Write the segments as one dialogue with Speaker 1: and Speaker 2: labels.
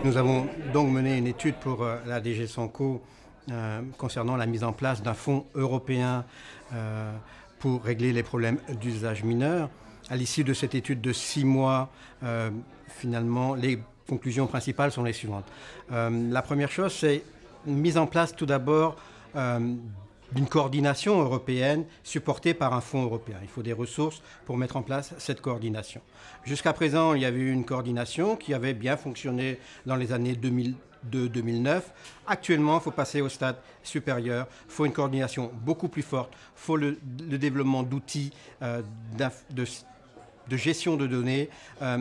Speaker 1: Nous avons donc mené une étude pour la DG Sanco concernant la mise en place d'un fonds européen pour régler les problèmes d'usage mineur. À l'issue de cette étude de 6 mois, finalement, les conclusions principales sont les suivantes. La première chose, c'est une mise en place tout d'abord d'une coordination européenne supportée par un fonds européen. Il faut des ressources pour mettre en place cette coordination. Jusqu'à présent, il y avait eu une coordination qui avait bien fonctionné dans les années 2002-2009. Actuellement, il faut passer au stade supérieur. Il faut une coordination beaucoup plus forte. Il faut le développement d'outils de gestion de données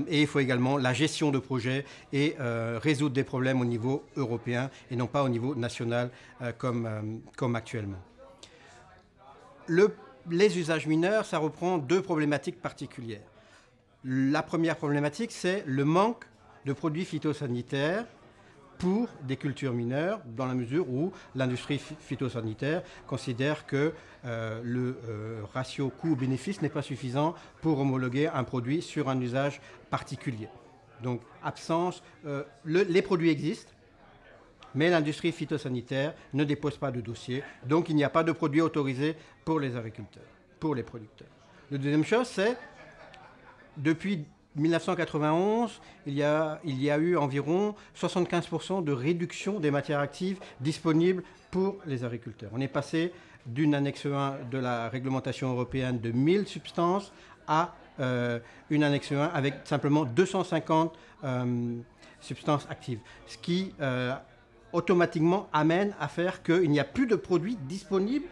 Speaker 1: et il faut également la gestion de projets et résoudre des problèmes au niveau européen et non pas au niveau national comme actuellement. Les usages mineurs, ça reprend deux problématiques particulières. La première problématique, c'est le manque de produits phytosanitaires pour des cultures mineures, dans la mesure où l'industrie phytosanitaire considère que le ratio coût-bénéfice n'est pas suffisant pour homologuer un produit sur un usage particulier. Donc, absence, les produits existent, mais l'industrie phytosanitaire ne dépose pas de dossier, donc il n'y a pas de produits autorisés pour les agriculteurs, pour les producteurs. La deuxième chose, c'est, depuis 1991, il y a eu environ 75% de réduction des matières actives disponibles pour les agriculteurs. On est passé d'une annexe 1 de la réglementation européenne de 1000 substances à une annexe 1 avec simplement 250 substances actives, ce qui automatiquement amène à faire qu'il n'y a plus de produits disponibles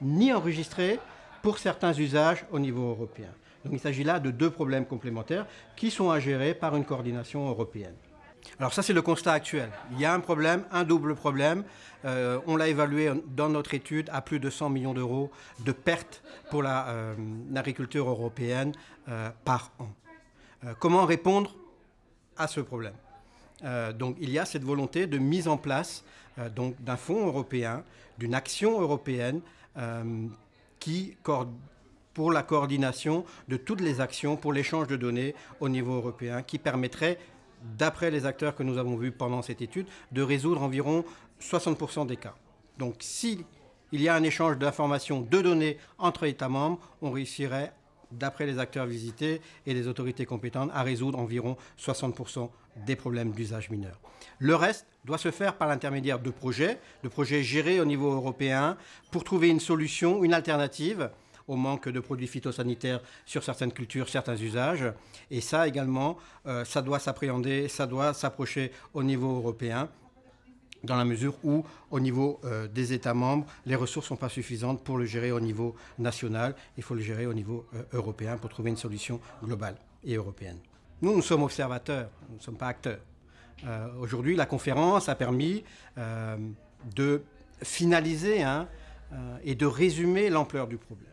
Speaker 1: ni enregistrés pour certains usages au niveau européen. Donc il s'agit là de deux problèmes complémentaires qui sont à gérer par une coordination européenne. Alors ça, c'est le constat actuel. Il y a un problème, un double problème. On l'a évalué dans notre étude à plus de 100 millions d'euros de pertes pour l'agriculture européenne par an. Comment répondre à ce problème ? Donc il y a cette volonté de mise en place d'un fonds européen, d'une action européenne pour la coordination de toutes les actions pour l'échange de données au niveau européen qui permettrait, d'après les acteurs que nous avons vus pendant cette étude, de résoudre environ 60% des cas. Donc s'il y a un échange d'informations, de données entre États membres, on réussirait, d'après les acteurs visités et les autorités compétentes, à résoudre environ 60% des problèmes d'usage mineur. Le reste doit se faire par l'intermédiaire de projets gérés au niveau européen pour trouver une solution, une alternative au manque de produits phytosanitaires sur certaines cultures, certains usages. Et ça également, ça doit s'appréhender, ça doit s'approcher au niveau européen, dans la mesure où, au niveau des États membres, les ressources ne sont pas suffisantes pour le gérer au niveau national. Il faut le gérer au niveau européen pour trouver une solution globale et européenne. Nous sommes observateurs, nous ne sommes pas acteurs. Aujourd'hui, la conférence a permis de finaliser et de résumer l'ampleur du problème.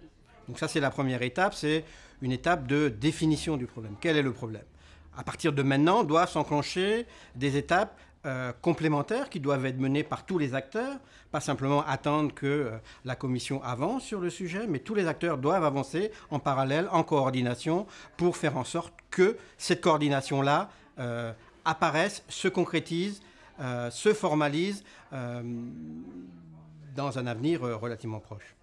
Speaker 1: Donc ça, c'est la première étape, c'est une étape de définition du problème. Quel est le problème ? À partir de maintenant, doivent s'enclencher des étapes complémentaires qui doivent être menées par tous les acteurs, pas simplement attendre que la Commission avance sur le sujet, mais tous les acteurs doivent avancer en parallèle, en coordination, pour faire en sorte que cette coordination-là apparaisse, se concrétise, se formalise dans un avenir relativement proche.